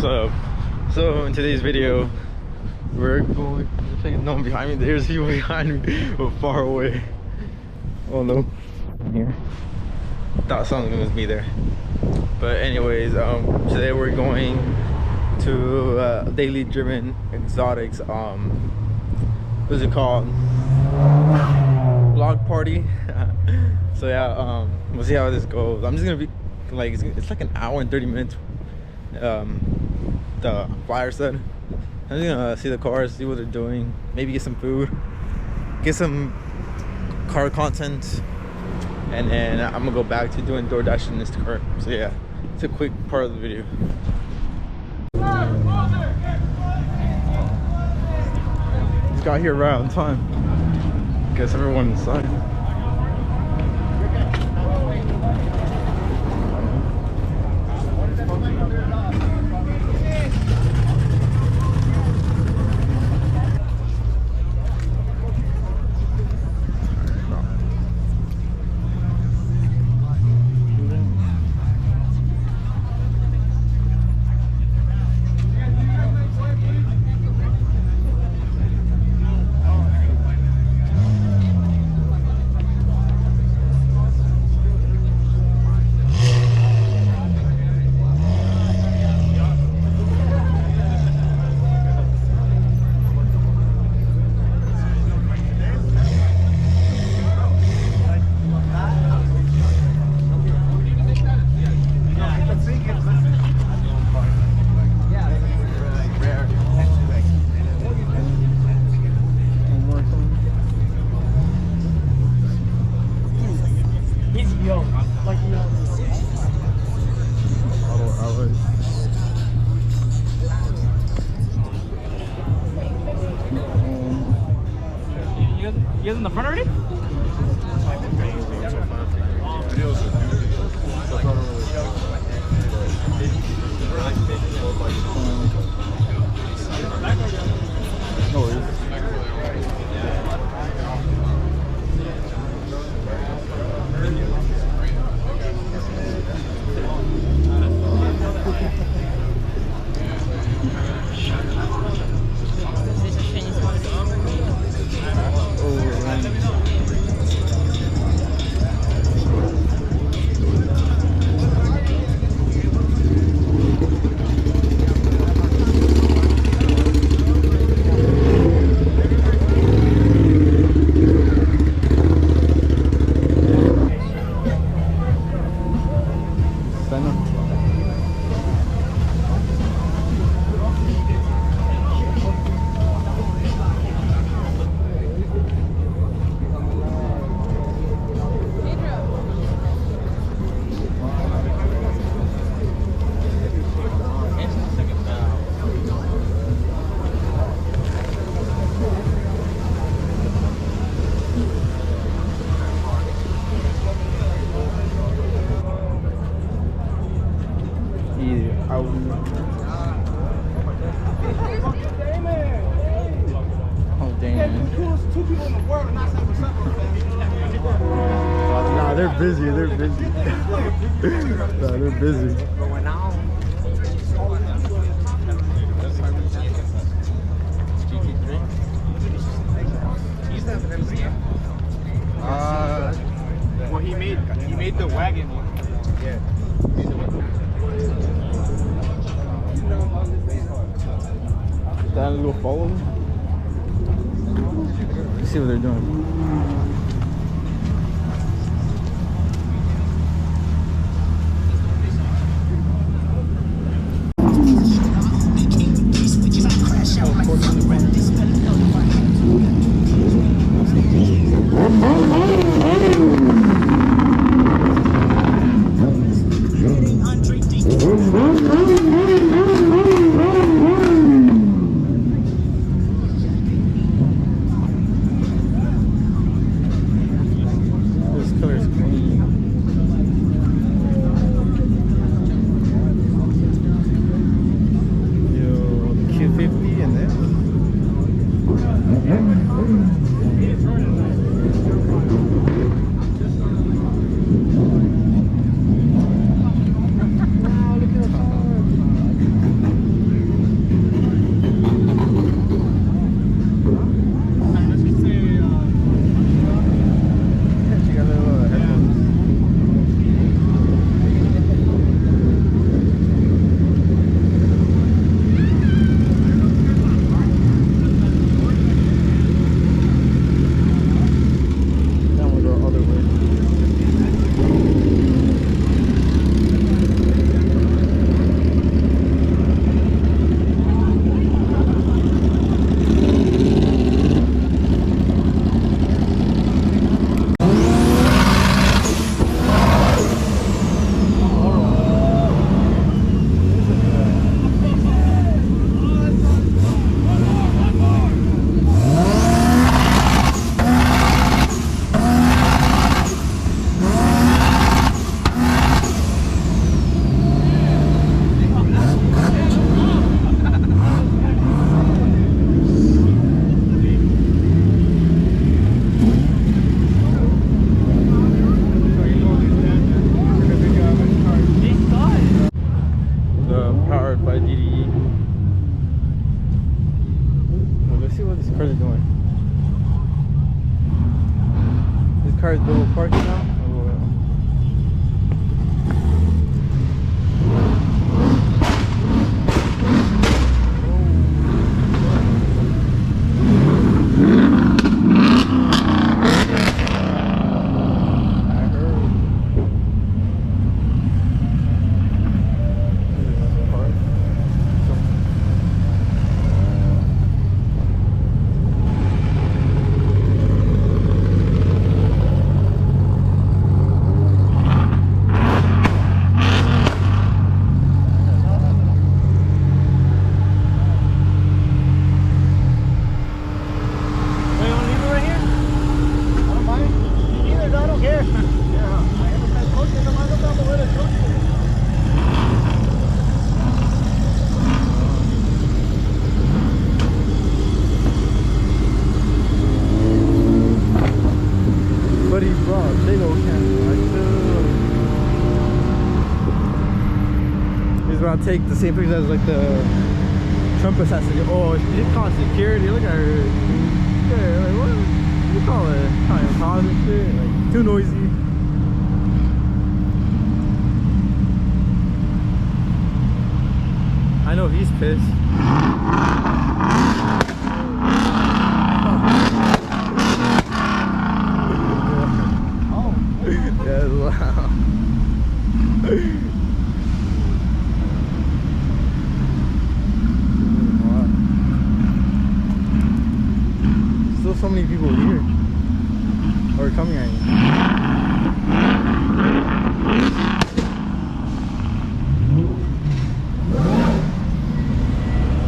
up? So in today's video, we're going. There's no one behind me. There's people behind me, but far away. Oh no, I'm here. Thought something was me there. But anyways, today we're going to Daily Driven Exotics. What's it called? Vlog party. So yeah, we'll see how this goes. I'm just gonna be like, it's like an hour and 30 minutes. The flyer said. I'm just gonna see the cars, see what they're doing, maybe get some food, get some car content, and then I'm gonna go back to doing DoorDash in this car. So yeah, it's a quick part of the video. Just got here right on time. Guess everyone inside. You guys in the front already? No worries. Nah, they're busy. They're busy. Nah, they're busy. Well, he made the wagon one. Yeah. Let's go follow them. Let's see what they're doing. R5 DDE. Well, let's see what these cars are doing. This car is double parking now. I'll take the same pictures as like the Trump assassination. Oh, she did call security. Look at her. Look at her. Like, what do you call it? Kind of cause and shit. Like, too noisy. I know he's pissed. Oh. Yeah, wow. Still so many people here or coming at you.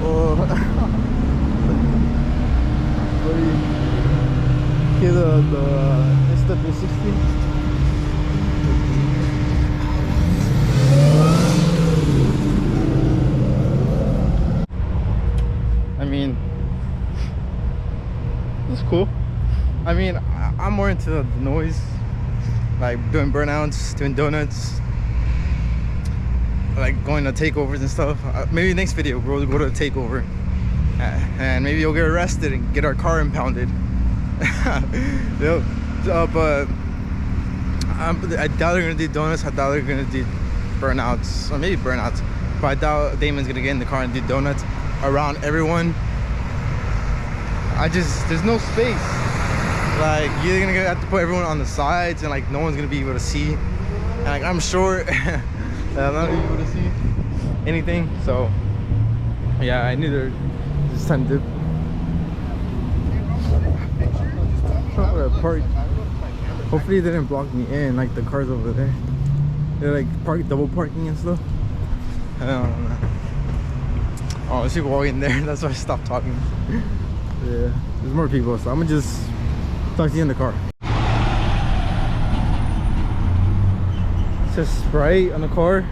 Oh, here it's the 360. I mean, it's cool. I mean, I'm more into the noise, like doing burnouts, doing donuts, like going to takeovers and stuff. Maybe next video we'll go to a takeover, and maybe you'll get arrested and get our car impounded. Yep. But I doubt they're gonna do donuts. I doubt they're gonna do burnouts, or maybe burnouts. But I doubt Damon's gonna get in the car and do donuts around everyone. There's no space. Like, you're gonna have to put everyone on the sides, and like no one's gonna be able to see. And like, I'm sure that I'm not gonna be able to see anything. So yeah, I knew it's time to park. Hopefully they didn't block me in like the cars over there. They're like double parking and stuff. I don't know. Oh, there's people walking there. That's why I stopped talking. Yeah, there's more people, so I'm gonna just talk to you in the car. It says Sprite on the car.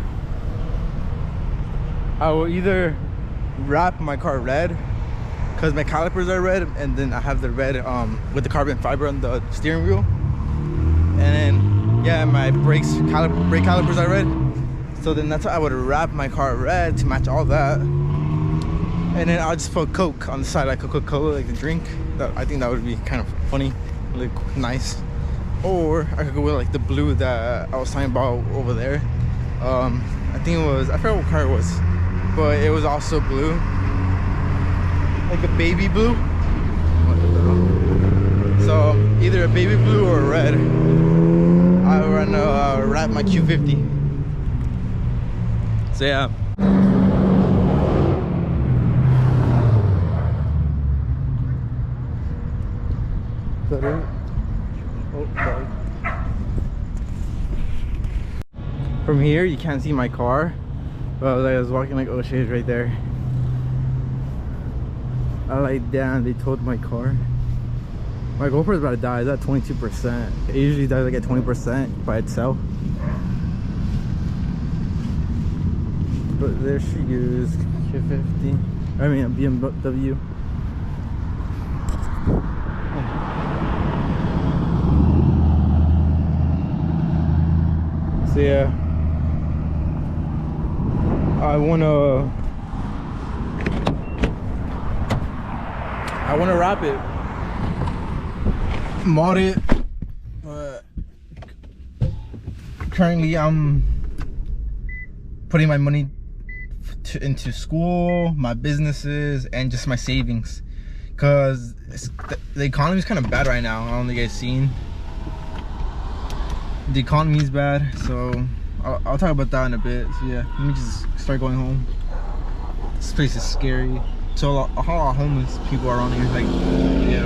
I will either wrap my car red because my calipers are red, and then I have the red with the carbon fiber on the steering wheel, and then yeah, my brake calipers are red. So then that's why I would wrap my car red to match all that. And then I'll just put Coke on the side, like Coca-Cola, like the drink. I think that would be kind of funny, like nice. Or I could go with like the blue that I was talking about over there. I think it was, I forgot what car it was, but it was also blue, like a baby blue. So either a baby blue or a red. I want to wrap my Q50. So yeah. Is that it? Oh, sorry. From here you can't see my car, but I was walking like, oh shit, it's right there. I like, damn, they towed my car. My GoPro's about to die. It's at 22%. It usually dies like at 20% by itself. But there she is, Q50. I mean a BMW. So yeah, I wanna wrap it, mod it, but currently I'm putting my money into school, my businesses, and just my savings, because the economy is kind of bad right now. I don't think you guys seen. The economy is bad, so I'll talk about that in a bit. So yeah, let me just start going home. This place is scary. So a lot of homeless people are around here. Like, yeah.